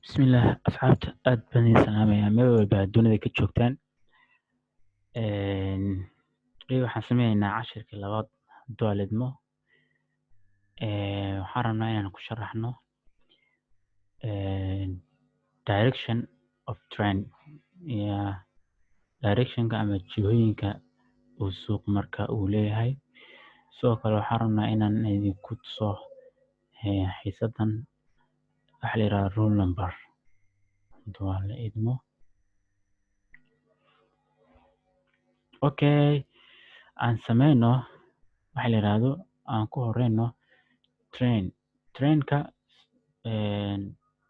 Bismillah asxaabta aad baan idin salaamayaa meel walba aad dunida ka joogtaan. Waxaan sameynaynaa cashirkii labaad hadduu aad idmo. Waxaan rabnaa inaan ku sharaxno direction of trend iyo directionka ama jihooyinka uu suuq marka uu leeyahay. Sidoo kale waxaan rabnaa inaan idinku tuso xiisadan waxa la yiraahdo rule number hadduu aad idmo. Okay, aan sameyno waxa la yiraahdo aan ku horeyno trendka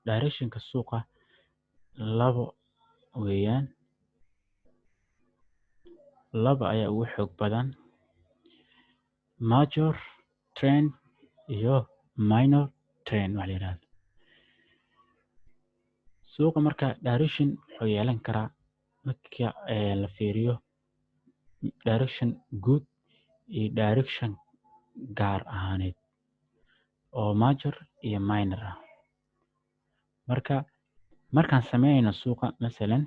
directionka suuqa labo weeyaan. Laba ayaa ugu xoog badan, major trend iyo minor trend waxa la yiraahdo. Suuqa marka direction wuxuu yeelan karaa marka la fiiriyo direction guud iyo direction gaar ahaaneed oo major iyo minor ah. Markaan sameynayno suuqa masalan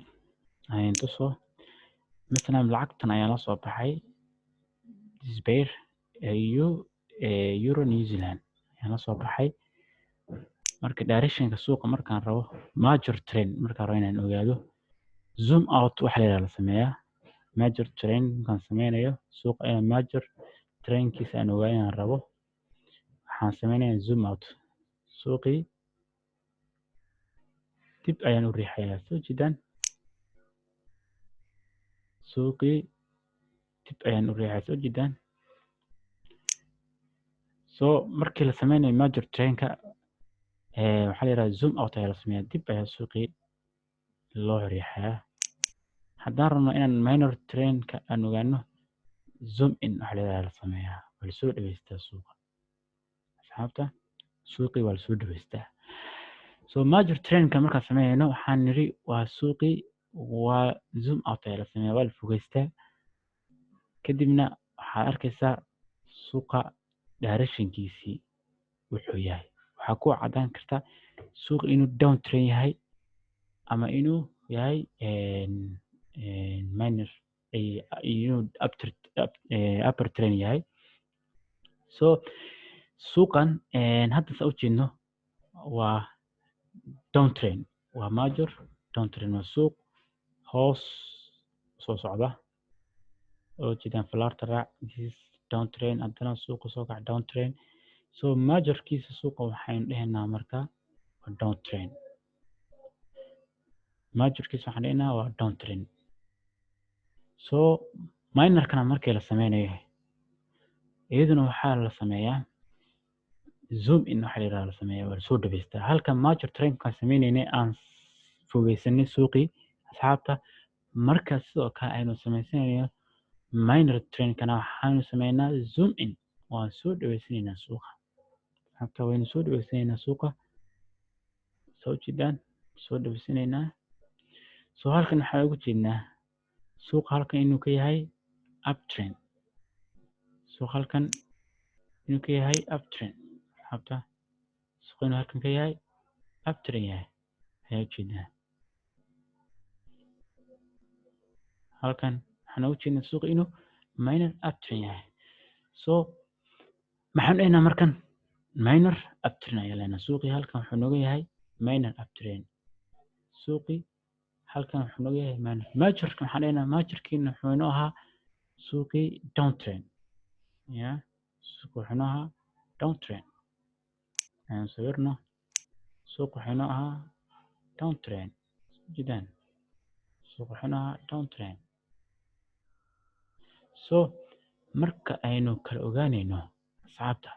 aan tuso lacagtan ayaa la soo baxay this pair euro New Zealand ayaa la soo baxay. Marka directionka suuqa markaan rabo major trend markaan rabo inaan ogaado zoom out waxa la yiraahdo la sameeyaa. Major trend markaan sameynayo suuqa inaan major trendkiisa aan ogaado inaan rabo waxaan sameynayaa zoom out. Suuqii dib ayaan u riixayaa soo jeedaan. Suuqii dib ayaan u riixayaa soo jeedaan. Markii la sameynayo major trendka waxa la yiraahdaa zoom out ayaa la sameeyaa. Dib ayaa suuqii loo riixayaa. Haddaan rabno inaan minor trendka aan ogaano zoom in waxa la yiraahdaa la sameeyaa. Waa la soo dhaweystaa suuqa. Asxaabta suuqii waa la soo dhaweystaa. Major trendka markaan sameeyno waxaan niri waa suuqii waa zoom out ayaa la sameeyaa, waa la fogeystaa. Kadibna waxaad arkaysaa suuqa directionkiisii wuxuu yahay. Waxaa ku cadaan karta suuqa inuu down trend yahay ama inuu yahay minor inuu upper trend yahay. Suuqan hadda sa u jeedno waa down trend, waa major down trend, waa suuq hoos soo socda oo jeedaan falaarta raac this down trend haddana suuqa soo kaca down trend. Majorkiisa suuqa waxaynu dhahaynaa marka waa down trend. Majorkiisa waxaan dhahaynaa waa down trend. Minorkana markii la sameynayo iyaduna waxaa la sameeyaa zoom in waxa la yiraahdo la sameeyaa, waa la soo dhaweystaa. Halka major trendka sameynaynay aan fogeysanay suuqii asxaabta. Marka sidoo kale aynu sameysanayo minor trendkana waxaanu sameynaa zoom in, waan soo dhaweysanaynaa suuqa. Asxaabta waynu soo dhaweysanaynaa suuqa soo jeedaan, soo dhaweysanaynaa. Halkan waxaa ugu jeednaa suuqa halkan inuu ka yahay uptrend. Suuqa halkan inuu ka yahay uptrend. Asxaabta suuqa inuu halkan ka yahay uptrend yahay ayaa u jeednaa. Halkan waxaan ugu jeednaa suuqa inuu minor uptrend yahay. Maxaan dhahaynaa markan minor uptrend ayaa leenahay. Suuqii halkan wuxuu nooga yahay minor uptrend. Suuqii halkan wuxuu nooga yahay minor. Majorka waxaan dhahaynaa majorkiina wuxuu inoo ahaa suuqii down trend. Suuqa wuxuu inoo ahaa down trend. Aan sawirno suuqa wuxuu inoo ahaa down trend. Jeedaan suuqa wuxuu inoo ahaa down trend. Marka aynu kala ogaanayno asxaabta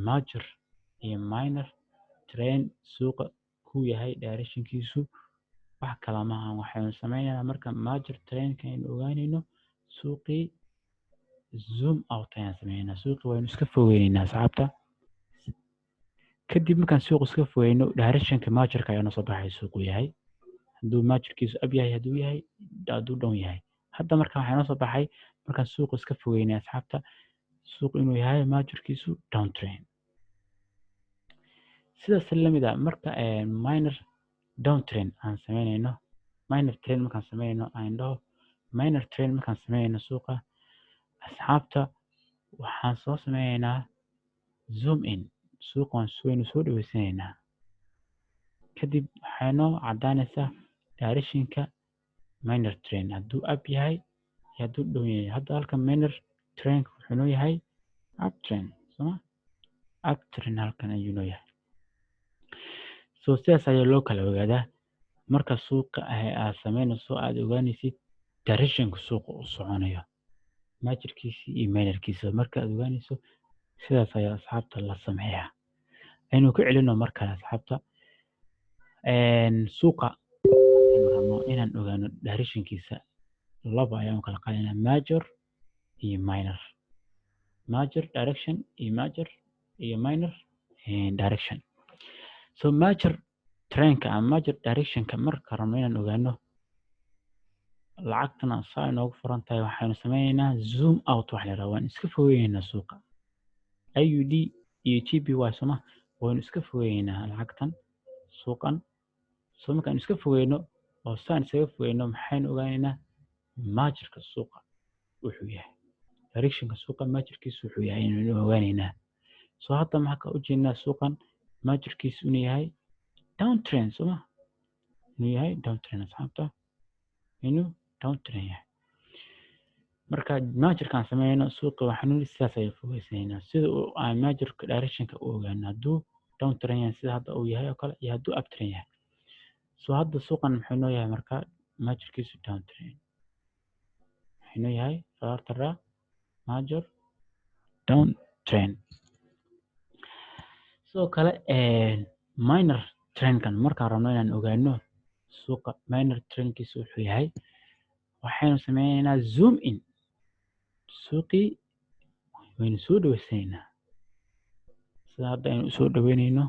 major iyo minor trend suuqa ku yahay directionkiisu wax kala maaha. Waxaynu sameynaynaa marka major trendka aynu ogaanayno suuqii zoom out ayaan sameynaa. Suuqii waynu iska fogeynaynaa asxaabta. Kadib markaan suuqa iska fogeyno directionka majorka ayaa noo soo baxay suuqu yahay. Hadduu majorkiisu up yahay, hadduu down yahay. Hadda marka waxaa noo soo baxay markaan suuqa iska fogeynay asxaabta suuq inuu yahay majorkiisu down trend. Sidaas la mid ah marka minor downtrend aan sameynayno minor trend markaan sameynayno aan dhaho minor trend markaan sameynayno suuqa asxaabta waxaan soo sameynaynaa zoom in suuqan waynu soo dhaweysanaynaa kadib waxay noo cadaanaysaa directionka minor trend hadduu up yahay iyo hadduu down yahay hadda halka minor trend wuxuu noo yahay uptrend soma uptrend halkan ayuu noo yahay so sidaas ayaa loo kala ogaadaa marka suuqa aad sameynayso aad ogaanaysid directionka suuqa u soconayo majorkiisa iyo minorkiisa marka aad ogaanayso sidaas ayaa asxaabta la sameeyaa aynu ku celino markale asxaabta suuqa rabno inaan ogaano directionkiisa laba ayaan kala qaadana major iyo minor major direction iyo major iyo minor direction so major trendka ama major directionka marka rabno inaan ogaano lacagtana saa inoogu furan tahay waxaynu sameynaynaa zoom out wax la yidhaha waan iska fogeynaynaa suuqa IUD iyo GPY soma waynu iska fogeynaynaa lacagtan suuqan so markaan iska fogeyno oo saan isaga fogeyno maxaynu ogaanaynaa majorka suuqa wuxuu yahay directionka suuqa majorkiisu wuxuu yahay inaynu ogaanaynaa so hadda maxaa u jeednaa suuqan majorkiisu inuu yahay downtrend soma inuu yahay downtrend asxaabta inuu downtrend yahay marka majorkaan sameeyno suuqa waxaanu sidaas ay fogeysanaynaa sida aan majorka directionka u ogaano hadduu downtrend yahay sida hadda uu yahay oo kale iyo hadduu uptrend yahay so hadda suuqan muxuu noo yahay marka majorkiisu downtrend muxuu noo yahay faartara major downtrend sidoo kale minor trendkan markaan rabno inaan ogaano suuqa minor trendkiisu wuxuu yahay waxaynu sameynaynaa zoom in suuqii waynu soo dhaweysanaynaa sida hadda aynu usoo dhaweynayno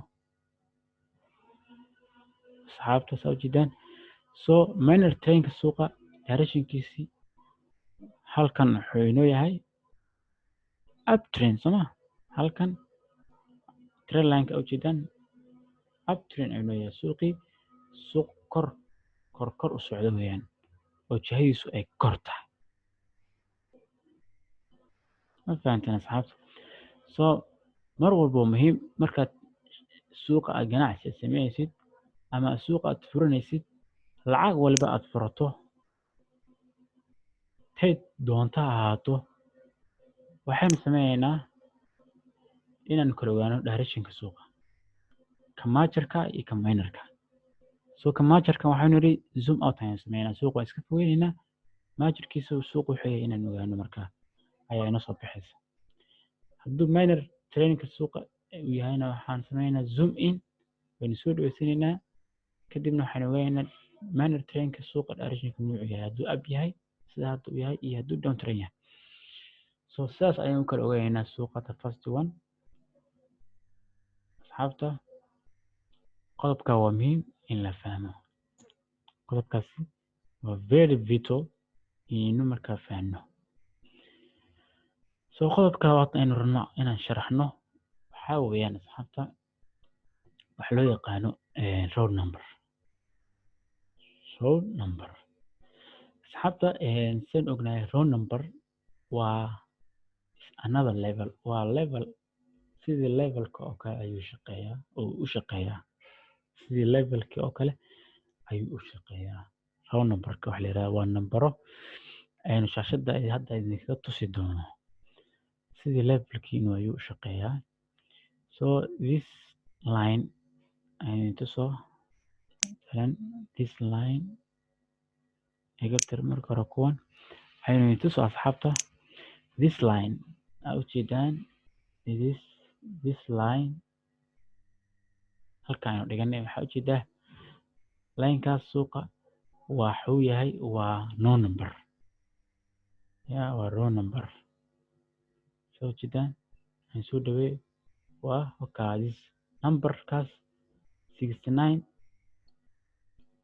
asxaabta saa ujeedaan so minor trendka suuqa directionkiisii halkan wuxuu inoo yahay uptrend soma halkan trend lineka ujeedaan uptrend ayuu noo yahay suuqii suuq kor u socdo weeyaan oo jihadiisu ay kor tahay ma fahanteen asxaabta so mar walba muhiim markaad suuqa aad ganacsi sameynaysid ama suuqa aad furanaysid lacag walba aad furato tayd doonta ahaato waxaynu sameynaynaa inaan kala ogaano directionka suuqa ka majorka iyo ka minorka so ka majorka waxaynu nidhi zoom out ayaan sameynaa suuqa waa iska fogeynaynaa majorkiisa suuqa wuxuu yahay inaan ogaano markaa ayaa inoo soo baxaysa hadduu minor trendka suuqa uu yahayna waxaan sameynaa zoom in waynu soo dhaweysanaynaa kadibna waxaynu ogaanaynaa minor trendka suuqa directionka nuucu yahay hadduu up yahay sida hadda uu yahay iyo hadduu down trend yahay so sidaas ayaan u kala ogaanaynaa suuqa the first one asxaabta qodobka waa muhiim in la fahmo qodobkaasi waa very vital inaynu markaa fahno so qodobka labaad aynu rabno inaan sharaxno waxaa weeyaan asxaabta waxa loo yaqaano row number asxaabta saan ognahay row number waa another level waa level sidii levelka oo kale ayuu shaqeeyaa oo u shaqeeyaa sidii levelka oo kale ayuu u shaqeeyaa row numberka waxa la yiraahdaa waa nambaro aynu shaashada hadda idinkaga tusi doono sidii levelkiinu ayuu u shaqeeyaa so this line aynu tuso this line marka hore kuwan aynu tuso asxaabta this line ujeedaan this line halka aynu dhiganay waxaa ujeedaa linekaas suuqa waxuu yahay waa no number waa row number soo ujeedaan aan soo dhawey waa this numberkaas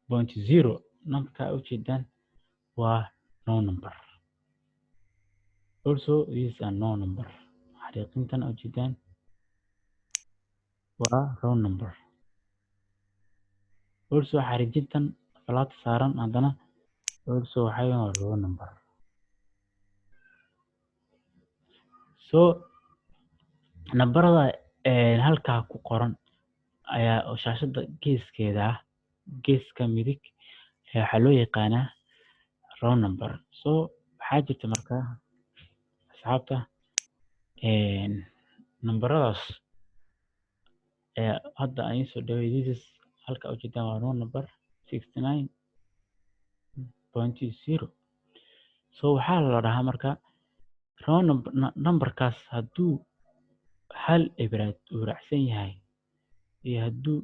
69.0 numberka ujeedaan waa no number also this are no number xariiqintan ujeedaan waa row number also xariijintan falaata saaran haddana also waxay waa row number. So nambarada halkaa ku qoran ayaa oo shaashada geeskeeda ah, geeska midig waxaa loo yaqaanaa row number. So waxaa jirta markaa asxaabta nambaradaas hadda aan soo dhaway halka ujeedaan waa row number 69.0. So waxaa la dhahaa marka row numberkaas hadduu hal ibraad uu raacsan yahay iyo hadduu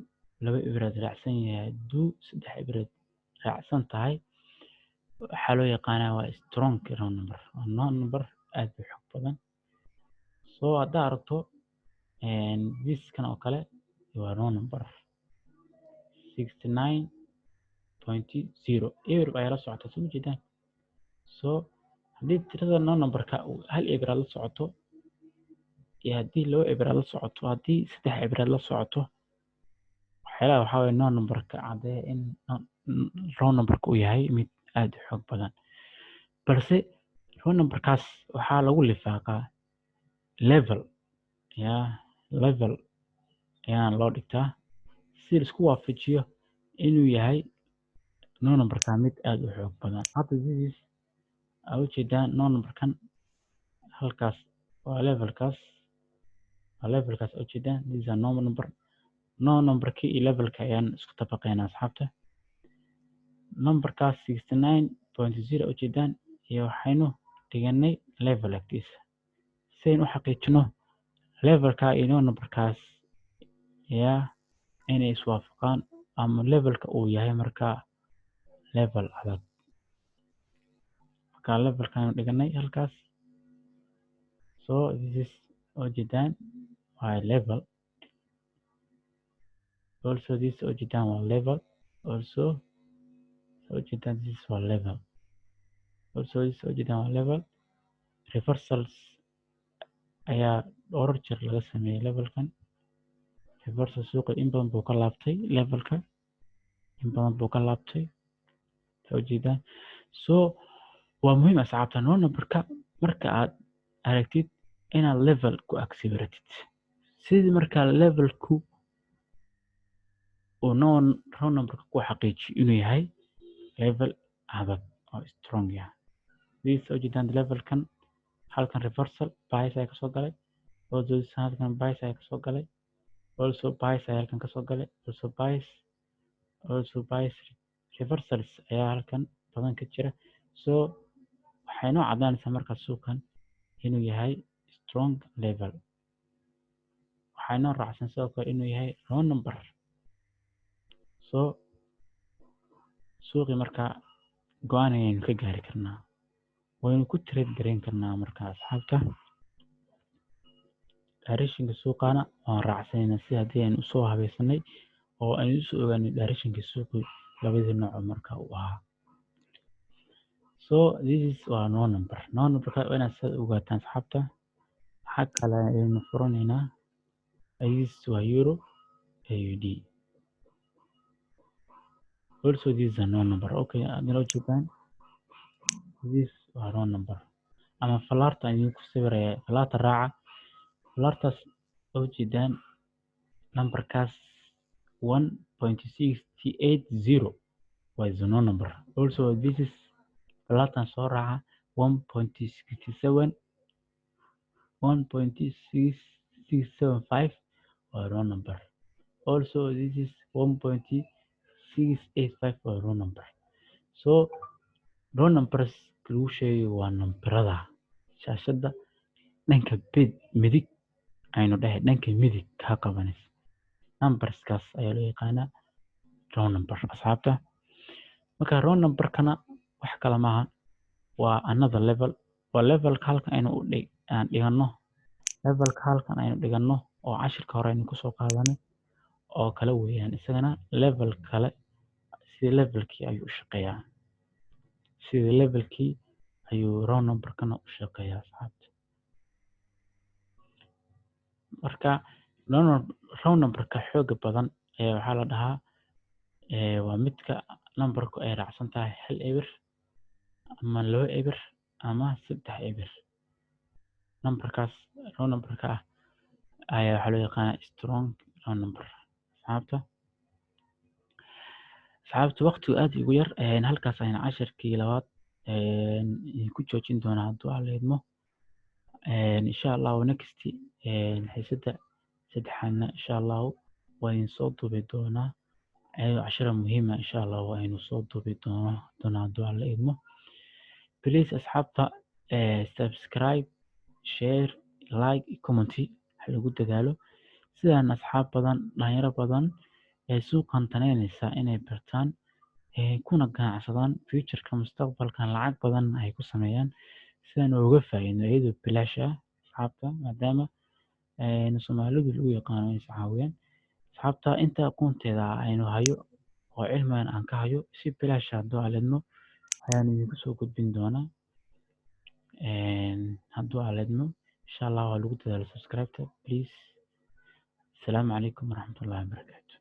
laba ibraad raacsan yahay, hadduu saddex ibraad raacsan tahay, waxaa loo yaqaanaa waa strong row number, waa number aad u xoog badan. So haddaa aragto kan oo kale waa row number 69.0 eber ayaa la socota soo jeedaan. So haddii tirada row numberka hal ibraad la socoto iyo haddii laba ibraad la socoto, haddii saddex ibraad la socoto, waxyaalaha waxaa waye row numberka caddeeya in row numberka uu yahay mid aad u xoog badan. balse row numberkaas waxaa lagu lifaaqaa level ayaan loo dhigtaa si la isku waafajiyo inuu yahay row numberka mid aad u xoog badan. Hadda aad ujeedaan row numberkan halkaas waa levelkaas ujeedaan, this is a normal number. Row numberka iyo levelka ayaan isku tabaqeynaa asxaabta. Numberkaas 69.0 ujeedaan iyo waxaynu dhiganay level agtiisa si aynu u xaqiijino levelka iyo row numberkaas inay iswaafaqaan ama levelka uu yahay markaa level adag. Marka levelkan dhiganay halkaas. So this is ujeedaan waa level. Also this ujeedaan waa level. Also ujeedaan this waa level. Also this ujeedaan waa level. Reversals ayaa dhowr jeer laga sameeyay levelkan. Reversal suuqa in badan buu ka laabtay levelka, in badan buu ka laabtay ujeedaan. So waa muhiim asxaabta row numberka marka aad aragtid inaad level ku agsibaratid, sidii markaa levelku uu row numberka ku xaqiijiyo inuu yahay level adag oo strong yahay. This ujeedaan levelkan halkan reversal bias ayaa kasoo galay, also halkan bias ayaa kasoo galay, also bias ayaa halkan kasoo galay, also bias reversals ayaa halkan badan ka jira. So waxay noo cadaanaysaa markaa suuqan inuu yahay strong level. Waxay noo raacsan sidoo kale inuu yahay row number. So suuqii markaa go-aan ayaynu ka gaari karnaa, waynu ku trade gareyn karnaa markaa asxaabta. Directionka suuqana waan raacsanayna si haddii aynu usoo habaysanay oo aynu usoo ogaanay directionka suuqi labadii nooc markaa uu ahaa. So this is waa row number. Row numberka waa inaad sidaad ogaataan asxaabta. Waxaa kale ayaynu furanaynaa this waa euro AUD. Also this is a row number. Okay, adina ujeedaan this waa row number ama falaarta ayuu ku sawiraya falaarta raaca. Falaartaas ujeedaan numberkaas 1.680 waa is a row number. Also this is falaartan soo raaca 1.675 waa row number. Also this is 1.685 waa row number. So row numbers lagu sheegayo waa nambarada shaashada dhanka midig aynu dhahay dhanka midig ka qabanaysa. Numberskaas ayaa loo yaqaanaa row number asxaabta. Marka row numberkana wax kale maaha, waa another level. Waa levelka halkan aynu dhigano, levelka halkan aynu dhigano oo cashirka hore aynu kusoo qaadanay oo kale weeyaan. Isagana level kale sidii levelkii ayuu u shaqeeyaa, sidii levelkii ayuu row numberkana u shaqeeyaa asxaabta. Marka row numberka xooga badan ayaa waxaa la dhahaa waa midka numberku ay raacsan tahay 1 eber ama 2 eber ama 3 eber. numberkaas row numberka ah ayaa waxaa loo yaqaanaa strong row number. asxaabta waqtigu aad igu yar, halkaas ayaan casharkii labaad ku joojin doonaa hadduu alla idmo. insha allahu next xiisada saddexaadna insha allahu waa idin soo duubi doonaa ayadoo casharo muhiima insha allah waa aynu soo duubi doonaa hadduu alla idmo. please asxaabta subscribe, share, like, comment ha lagu dadaalo sidaan asxaab badan, dhalinyaro badan ee suuqan taneynaysa inay bartaan kuna ganacsadaan future-ka mustaqbalkan lacag badan ay ku sameeyaan sidaan uga faa'iidno iyadoo bilaash ah asxaabta, maadaama Soomaalidu lagu yaqaano is caawiyaan. asxaabta inta aqoonteeda aynu hayo oo cilmigan aan ka hayo si bilaash ah hadduu alla idmo ayaan idinku soo gudbin doonaa hadduu alla idmo. insha allah waa lagu dadaalo subscribe please. السلام عليكم ورحمة الله وبركاته.